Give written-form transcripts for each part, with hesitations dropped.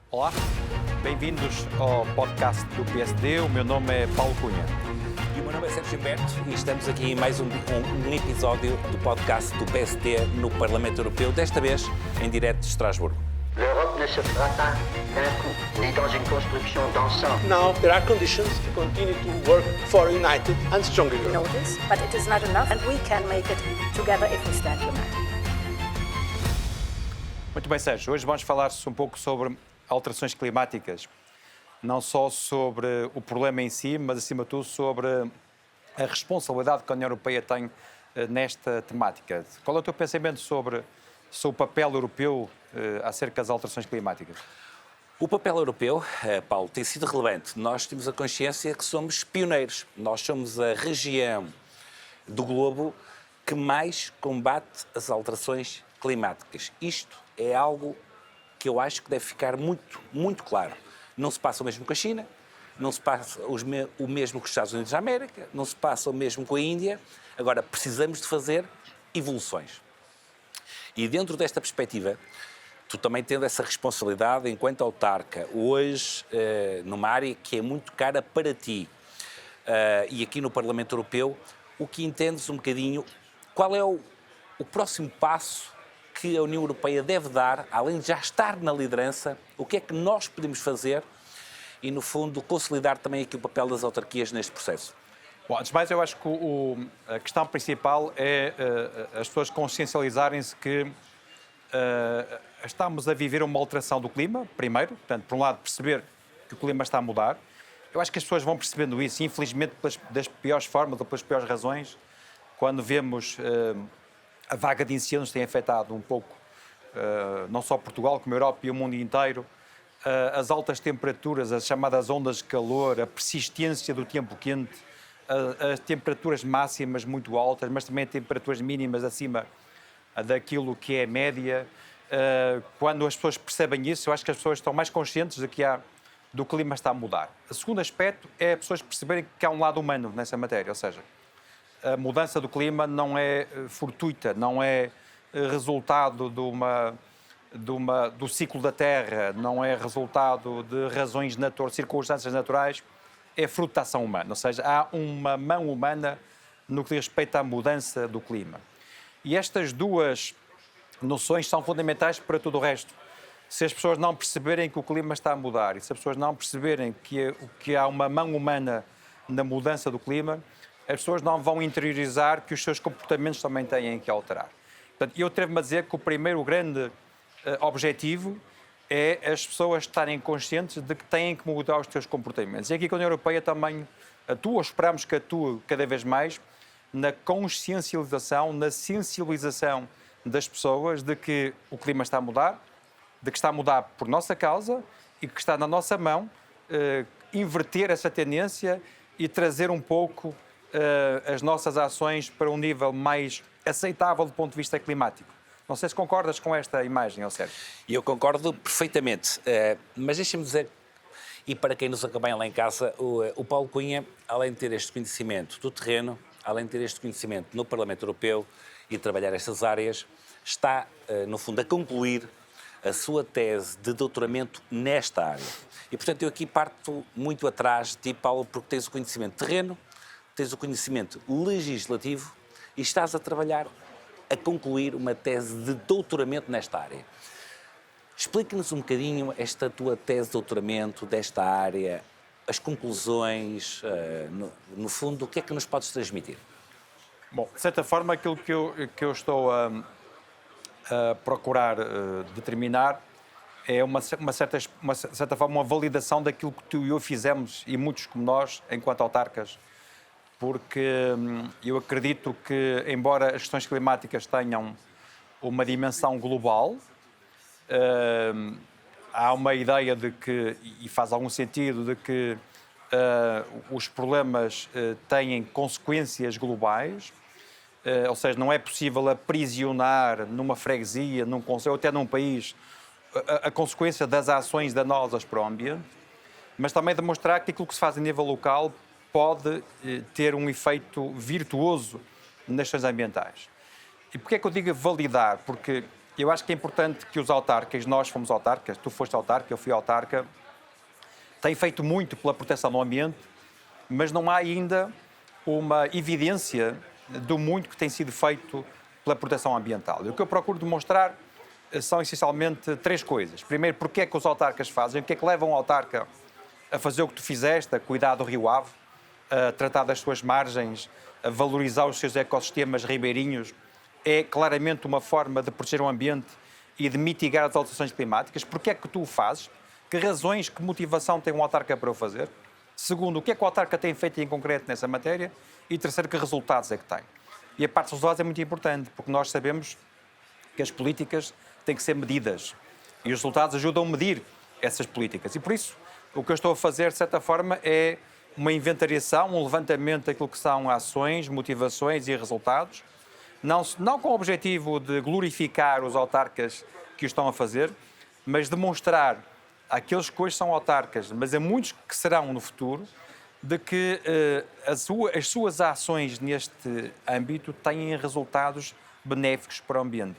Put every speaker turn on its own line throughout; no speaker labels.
Olá, bem-vindos ao podcast do PSD. O meu nome é Paulo Cunha.
E o meu nome é Sérgio Gilberto e estamos aqui em mais um episódio do podcast do PSD no Parlamento Europeu, desta vez em direto de Estrasburgo.
L'Europe ne se fera pas d'un coup, mais dans une construction d'ensemble.
Now there are conditions to continue to work for a united and stronger Europe.
Notice, but it is not enough, and we can make it together if we stand united.
Muito bem, Sérgio. Hoje vamos falar um pouco sobre alterações climáticas. Não só sobre o problema em si, mas, acima de tudo, sobre a responsabilidade que a União Europeia tem nesta temática. Qual é o teu pensamento sobre o papel europeu acerca das alterações climáticas?
O papel europeu, Paulo, tem sido relevante. Nós temos a consciência que somos pioneiros. Nós somos a região do globo que mais combate as alterações climáticas. Isto é algo que eu acho que deve ficar muito, muito claro. Não se passa o mesmo com a China, não se passa o mesmo com os Estados Unidos da América, não se passa o mesmo com a Índia. Agora, precisamos de fazer evoluções. E dentro desta perspectiva, tu também tendo essa responsabilidade enquanto autarca, hoje numa área que é muito cara para ti, e aqui no Parlamento Europeu, o que entendes um bocadinho, qual é o próximo passo que a União Europeia deve dar, além de já estar na liderança, o que é que nós podemos fazer e, no fundo, consolidar também aqui o papel das autarquias neste processo?
Bom, antes de mais, eu acho que a questão principal é as pessoas consciencializarem-se que estamos a viver uma alteração do clima, primeiro. Portanto, por um lado, perceber que o clima está a mudar. Eu acho que as pessoas vão percebendo isso, infelizmente, das piores formas ou pelas piores razões, quando vemos a vaga de incêndios tem afetado um pouco não só Portugal, como a Europa e o mundo inteiro. As altas temperaturas, as chamadas ondas de calor, a persistência do tempo quente, as temperaturas máximas muito altas, mas também temperaturas mínimas acima daquilo que é média. Quando as pessoas percebem isso, eu acho que as pessoas estão mais conscientes de que do clima está a mudar. O segundo aspecto é as pessoas perceberem que há um lado humano nessa matéria, ou seja, a mudança do clima não é fortuita, não é resultado do ciclo da Terra, não é resultado de razões circunstâncias naturais, é fruto da ação humana. Ou seja, há uma mão humana no que diz respeito à mudança do clima. E estas duas noções são fundamentais para tudo o resto. Se as pessoas não perceberem que o clima está a mudar e se as pessoas não perceberem que há uma mão humana na mudança do clima, as pessoas não vão interiorizar que os seus comportamentos também têm que alterar. Portanto, eu atrevo-me a dizer que o primeiro grande objetivo é as pessoas estarem conscientes de que têm que mudar os seus comportamentos. E aqui que a União Europeia também atua, ou esperamos que atue cada vez mais, na consciencialização, na sensibilização das pessoas de que o clima está a mudar, de que está a mudar por nossa causa e que está na nossa mão inverter essa tendência e trazer um pouco as nossas ações para um nível mais aceitável do ponto de vista climático. Não sei se concordas com esta imagem, Sérgio.
Eu concordo perfeitamente, mas deixa-me dizer, e para quem nos acompanha lá em casa, o Paulo Cunha, além de ter este conhecimento do terreno, além de ter este conhecimento no Parlamento Europeu e trabalhar estas áreas, está, no fundo, a concluir a sua tese de doutoramento nesta área. E, portanto, eu aqui parto muito atrás de ti, Paulo, porque tens o conhecimento de terreno, tens o conhecimento legislativo e estás a trabalhar a concluir uma tese de doutoramento nesta área. Explica-nos um bocadinho esta tua tese de doutoramento desta área, as conclusões, no fundo, o que é que nos podes transmitir?
Bom, de certa forma, aquilo que eu estou a procurar determinar é uma certa forma, uma validação daquilo que tu e eu fizemos, e muitos como nós, enquanto autarcas, porque eu acredito que, embora as questões climáticas tenham uma dimensão global, há uma ideia de que, e faz algum sentido, de que os problemas têm consequências globais, ou seja, não é possível aprisionar numa freguesia, num concelho, ou até num país, a consequência das ações danosas para o ambiente, mas também demonstrar que aquilo que se faz a nível local pode ter um efeito virtuoso nas questões ambientais. E porquê é que eu digo validar? Porque eu acho que é importante que os autarcas, nós fomos autarcas, tu foste autarca, eu fui autarca, têm feito muito pela proteção do ambiente, mas não há ainda uma evidência do muito que tem sido feito pela proteção ambiental. E o que eu procuro demonstrar são essencialmente 3 coisas. Primeiro, porque é que os autarcas fazem, o que é que leva um autarca a fazer o que tu fizeste, a cuidar do Rio Ave, a tratar das suas margens, a valorizar os seus ecossistemas ribeirinhos, é claramente uma forma de proteger o ambiente e de mitigar as alterações climáticas. Porque é que tu o fazes? Que razões, que motivação tem um autarca para o fazer? Segundo, o que é que o autarca tem feito em concreto nessa matéria? E terceiro, que resultados é que tem? E a parte dos resultados é muito importante, porque nós sabemos que as políticas têm que ser medidas. E os resultados ajudam a medir essas políticas. E por isso, o que eu estou a fazer, de certa forma, é uma inventariação, um levantamento daquilo que são ações, motivações e resultados, não com o objetivo de glorificar os autarcas que o estão a fazer, mas demonstrar àqueles que hoje são autarcas, mas a muitos que serão no futuro, de que as suas ações neste âmbito têm resultados benéficos para o ambiente.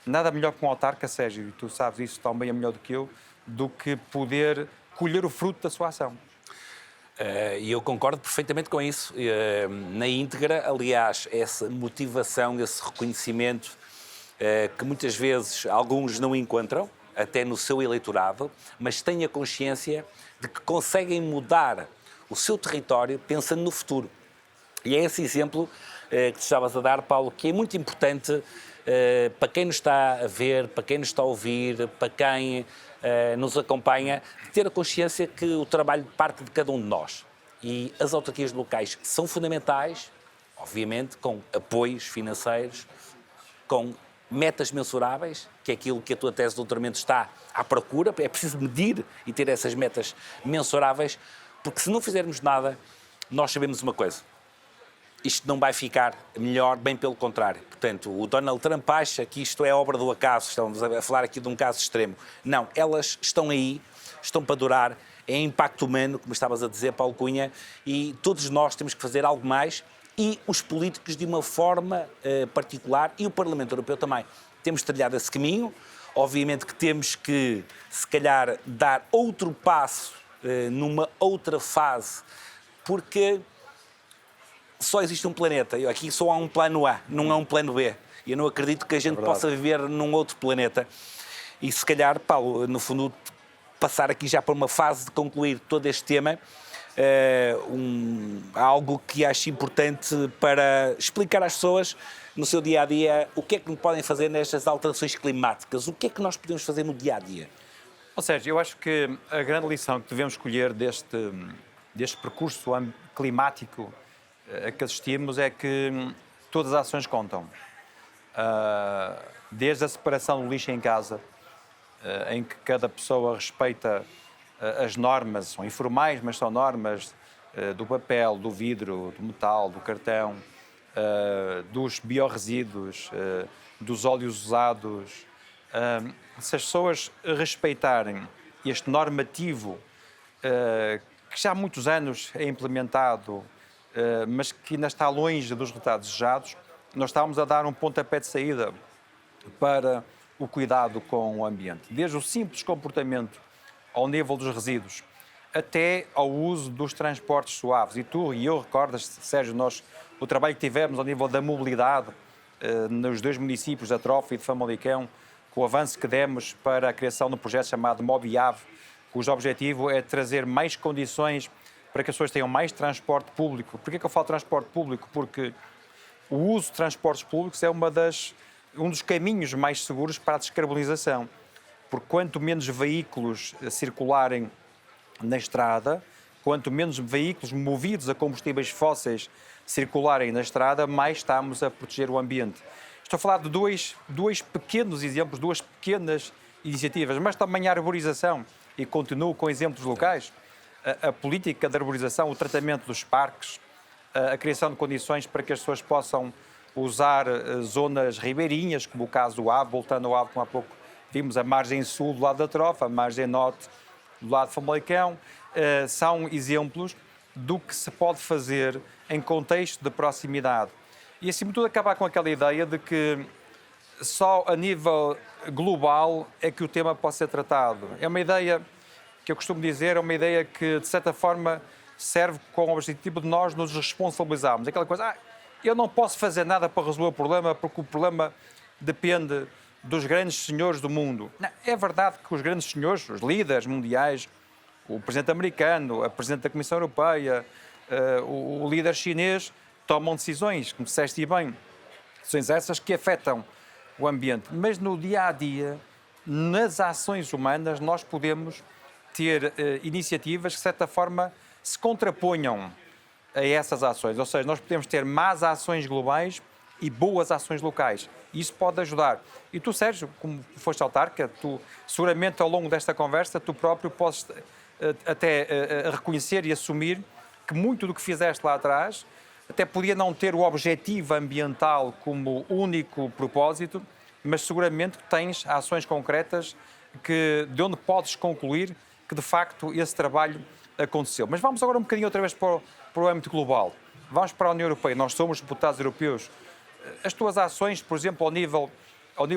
Nada melhor que um autarca, Sérgio, e tu sabes isso tão bem, é melhor do que eu, do que poder colher o fruto da sua ação.
E eu concordo perfeitamente com isso. Na íntegra, aliás, essa motivação, esse reconhecimento que muitas vezes alguns não encontram, até no seu eleitorado, mas têm a consciência de que conseguem mudar o seu território pensando no futuro. E é esse exemplo que tu estavas a dar, Paulo, que é muito importante para quem nos está a ver, para quem nos está a ouvir, para quem nos acompanha, ter a consciência que o trabalho parte de cada um de nós. E as autarquias locais são fundamentais, obviamente, com apoios financeiros, com metas mensuráveis, que é aquilo que a tua tese de doutoramento está à procura. É preciso medir e ter essas metas mensuráveis, porque se não fizermos nada, nós sabemos uma coisa: isto não vai ficar melhor, bem pelo contrário. Portanto, o Donald Trump acha que isto é obra do acaso, estamos a falar aqui de um caso extremo. Não, elas estão aí, estão para durar, é impacto humano, como estavas a dizer, Paulo Cunha, e todos nós temos que fazer algo mais, e os políticos de uma forma particular, e o Parlamento Europeu também. Temos trilhado esse caminho, obviamente que temos que, se calhar, dar outro passo numa outra fase, porque só existe um planeta. Aqui só há um plano A, não há um plano B. E eu não acredito que a gente possa viver num outro planeta. E se calhar, Paulo, no fundo, passar aqui já para uma fase de concluir todo este tema, algo que acho importante para explicar às pessoas no seu dia-a-dia o que é que podem fazer nestas alterações climáticas, o que é que nós podemos fazer no dia-a-dia.
Ou seja, eu acho que a grande lição que devemos escolher deste percurso climático a que assistimos é que todas as ações contam. Desde a separação do lixo em casa, em que cada pessoa respeita as normas, são informais, mas são normas do papel, do vidro, do metal, do cartão, dos biorresíduos, dos óleos usados. Se as pessoas respeitarem este normativo que já há muitos anos é implementado, mas que ainda está longe dos resultados desejados, nós estamos a dar um pontapé de saída para o cuidado com o ambiente. Desde o simples comportamento ao nível dos resíduos, até ao uso dos transportes suaves. E tu e eu recordas, Sérgio, o trabalho que tivemos ao nível da mobilidade nos 2 municípios, da Trofa e de Famalicão, com o avanço que demos para a criação de um projeto chamado Mobiave, cujo objetivo é trazer mais condições para que as pessoas tenham mais transporte público. Porquê que eu falo transporte público? Porque o uso de transportes públicos é um dos caminhos mais seguros para a descarbonização. Porque quanto menos veículos circularem na estrada, quanto menos veículos movidos a combustíveis fósseis circularem na estrada, mais estamos a proteger o ambiente. Estou a falar de dois pequenos exemplos, 2 pequenas iniciativas, mas também a arborização, e continuo com exemplos locais. A política de arborização, o tratamento dos parques, a criação de condições para que as pessoas possam usar zonas ribeirinhas, como o caso do Ave, voltando ao Ave, como há pouco vimos, a margem sul do lado da Trofa, a margem norte do lado de Famalicão, são exemplos do que se pode fazer em contexto de proximidade. E, acima de tudo, acabar com aquela ideia de que só a nível global é que o tema pode ser tratado. É uma ideia que eu costumo dizer, é uma ideia que, de certa forma, serve com o objetivo de nós nos responsabilizarmos. Aquela coisa, eu não posso fazer nada para resolver o problema porque o problema depende dos grandes senhores do mundo. Não, é verdade que os grandes senhores, os líderes mundiais, o presidente americano, a presidente da Comissão Europeia, o líder chinês, tomam decisões, como disseste bem, decisões essas que afetam o ambiente. Mas no dia-a-dia, nas ações humanas, nós podemos ter iniciativas que, de certa forma, se contraponham a essas ações. Ou seja, nós podemos ter más ações globais e boas ações locais. Isso pode ajudar. E tu, Sérgio, como foste autarca, tu seguramente ao longo desta conversa, tu próprio podes até reconhecer e assumir que muito do que fizeste lá atrás até podia não ter o objetivo ambiental como único propósito, mas seguramente tens ações concretas de onde podes concluir que de facto esse trabalho aconteceu. Mas vamos agora um bocadinho outra vez para o âmbito global. Vamos para a União Europeia. Nós somos deputados europeus. As tuas ações, por exemplo, ao nível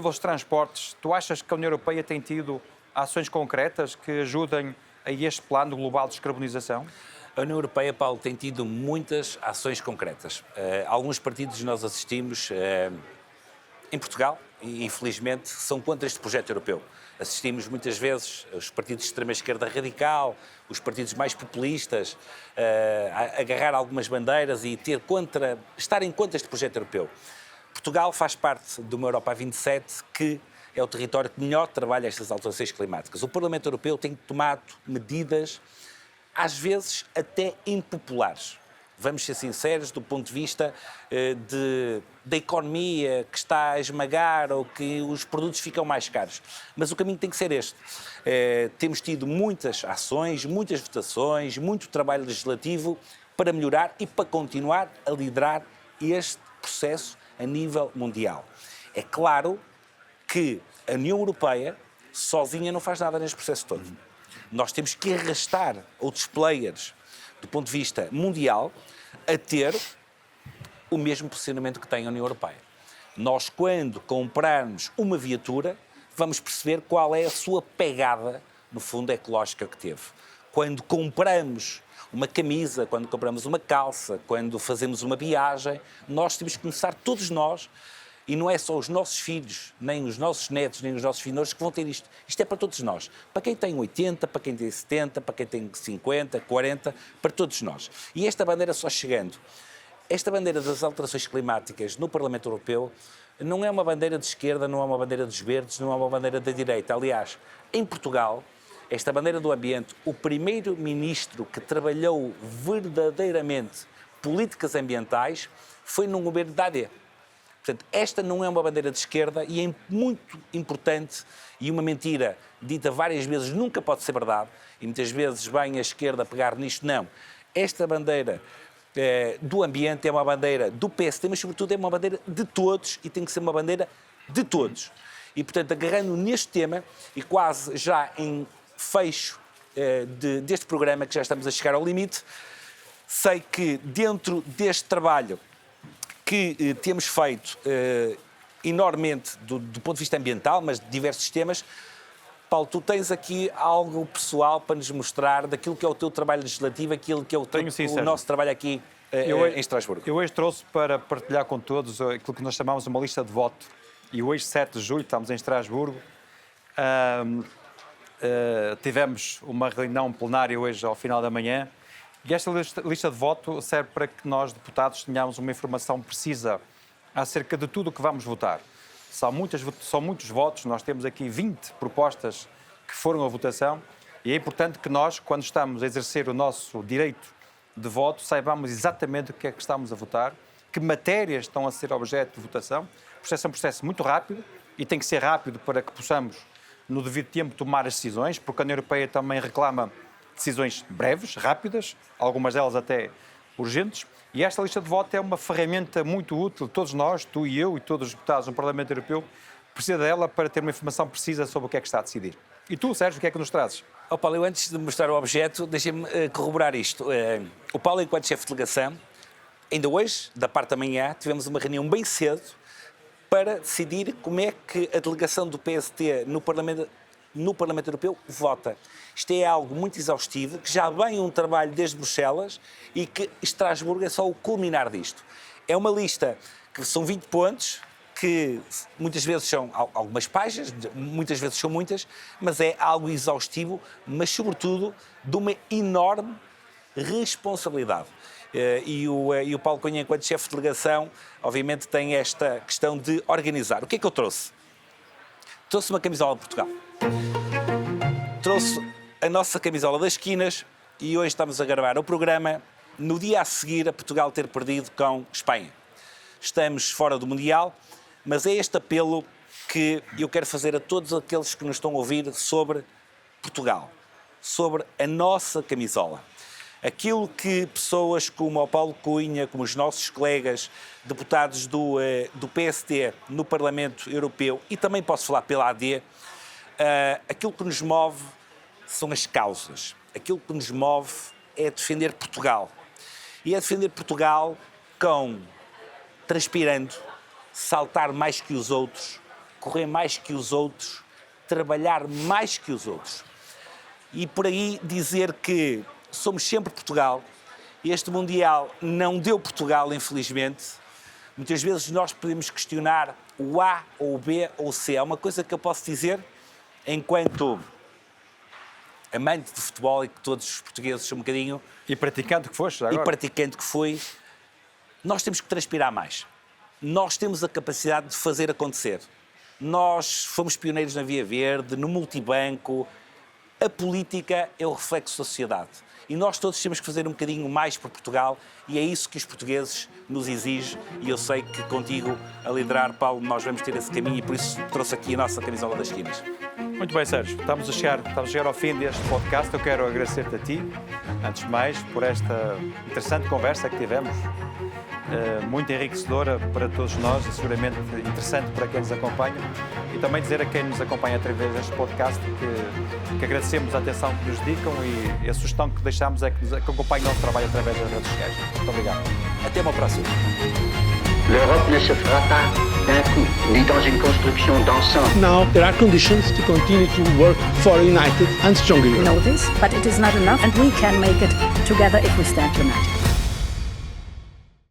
dos transportes, tu achas que a União Europeia tem tido ações concretas que ajudem a este plano global de descarbonização?
A União Europeia, Paulo, tem tido muitas ações concretas. Alguns partidos nós assistimos em Portugal, e infelizmente, são contra este projeto europeu. Assistimos muitas vezes os partidos de extrema-esquerda radical, os partidos mais populistas, a agarrar algumas bandeiras e estarem contra este projeto europeu. Portugal faz parte de uma Europa a 27 que é o território que melhor trabalha estas alterações climáticas. O Parlamento Europeu tem tomado medidas, às vezes até impopulares. Vamos ser sinceros, do ponto de vista da economia que está a esmagar ou que os produtos ficam mais caros. Mas o caminho tem que ser este. Temos tido muitas ações, muitas votações, muito trabalho legislativo para melhorar e para continuar a liderar este processo a nível mundial. É claro que a União Europeia sozinha não faz nada neste processo todo. Nós temos que arrastar outros players do ponto de vista mundial a ter o mesmo posicionamento que tem a União Europeia. Nós, quando comprarmos uma viatura, vamos perceber qual é a sua pegada, no fundo, ecológica que teve. Quando compramos uma camisa, quando compramos uma calça, quando fazemos uma viagem, nós temos que começar, todos nós, e não é só os nossos filhos, nem os nossos netos, nem os nossos filhos que vão ter isto. Isto é para todos nós. Para quem tem 80, para quem tem 70, para quem tem 50, 40, para todos nós. E esta bandeira só chegando. Esta bandeira das alterações climáticas no Parlamento Europeu não é uma bandeira de esquerda, não é uma bandeira dos verdes, não é uma bandeira da direita. Aliás, em Portugal, esta bandeira do ambiente, o primeiro-ministro que trabalhou verdadeiramente políticas ambientais foi num governo da AD. Portanto, esta não é uma bandeira de esquerda e é muito importante, e uma mentira dita várias vezes nunca pode ser verdade, e muitas vezes vem a esquerda pegar nisto. Não. Esta bandeira do ambiente é uma bandeira do PSD, mas sobretudo é uma bandeira de todos e tem que ser uma bandeira de todos. E, portanto, agarrando neste tema e quase já em fecho deste programa, que já estamos a chegar ao limite, sei que dentro deste trabalho que temos feito enormemente do ponto de vista ambiental, mas de diversos temas, Paulo, tu tens aqui algo pessoal para nos mostrar daquilo que é o teu trabalho legislativo, aquilo que é o nosso trabalho aqui em Estrasburgo.
Eu hoje trouxe para partilhar com todos aquilo que nós chamamos uma lista de voto. E hoje, 7 de julho, estamos em Estrasburgo. Tivemos uma reunião plenária hoje ao final da manhã. E esta lista de voto serve para que nós, deputados, tenhamos uma informação precisa acerca de tudo o que vamos votar. São muitos votos, nós temos aqui 20 propostas que foram à votação e é importante que nós, quando estamos a exercer o nosso direito de voto, saibamos exatamente o que é que estamos a votar, que matérias estão a ser objeto de votação. O processo é um processo muito rápido e tem que ser rápido para que possamos, no devido tempo, tomar as decisões, porque a União Europeia também reclama decisões breves, rápidas, algumas delas até urgentes, e esta lista de voto é uma ferramenta muito útil. Todos nós, tu e eu e todos os deputados no Parlamento Europeu, precisam dela para ter uma informação precisa sobre o que é que está a decidir. E tu, Sérgio, o que é que nos trazes?
Paulo, eu antes de mostrar o objeto, deixem-me corroborar isto. O Paulo, enquanto chefe de delegação, ainda hoje, da parte da manhã, tivemos uma reunião bem cedo para decidir como é que a delegação do PST no Parlamento Europeu vota. Isto é algo muito exaustivo, que já vem um trabalho desde Bruxelas e que Estrasburgo é só o culminar disto. É uma lista que são 20 pontos, que muitas vezes são algumas páginas, muitas vezes são muitas, mas é algo exaustivo, mas sobretudo de uma enorme responsabilidade. E o Paulo Cunha, enquanto chefe de delegação, obviamente tem esta questão de organizar. O que é que eu trouxe? Trouxe uma camisola de Portugal. Trouxe a nossa camisola das esquinas e hoje estamos a gravar o programa no dia a seguir a Portugal ter perdido com Espanha. Estamos fora do Mundial, mas é este apelo que eu quero fazer a todos aqueles que nos estão a ouvir sobre Portugal, sobre a nossa camisola. Aquilo que pessoas como o Paulo Cunha, como os nossos colegas deputados do PST no Parlamento Europeu, e também posso falar pela AD, aquilo que nos move são as causas. Aquilo que nos move é defender Portugal. E é defender Portugal transpirando, saltar mais que os outros, correr mais que os outros, trabalhar mais que os outros. E por aí dizer que somos sempre Portugal. Este Mundial não deu Portugal, infelizmente. Muitas vezes nós podemos questionar o A ou o B ou o C. Há uma coisa que eu posso dizer, enquanto amante de futebol e que todos os portugueses são um bocadinho...
E praticante que foste agora.
E praticante que fui, nós temos que transpirar mais. Nós temos a capacidade de fazer acontecer. Nós fomos pioneiros na Via Verde, no multibanco. A política é o reflexo da sociedade. E nós todos temos que fazer um bocadinho mais por Portugal e é isso que os portugueses nos exigem e eu sei que contigo a liderar, Paulo, nós vamos ter esse caminho e por isso trouxe aqui a nossa camisola das esquinas.
Muito bem, Sérgio. Estamos a chegar ao fim deste podcast. Eu quero agradecer-te a ti, antes de mais, por esta interessante conversa que tivemos. Muito enriquecedora para todos nós e seguramente interessante para quem nos acompanha. E também dizer a quem nos acompanha através deste podcast que agradecemos a atenção que nos dedicam e a sugestão que deixamos é que acompanhem o nosso trabalho através das redes sociais. Muito obrigado.
Até uma próxima.
L'Europe ne se fera pas d'un coup, ni dans une construction d'ensemble.
Now there are conditions to continue to work for a united and stronger
We
Europe.
know this, but it is not enough, and we can make it together if we stand united.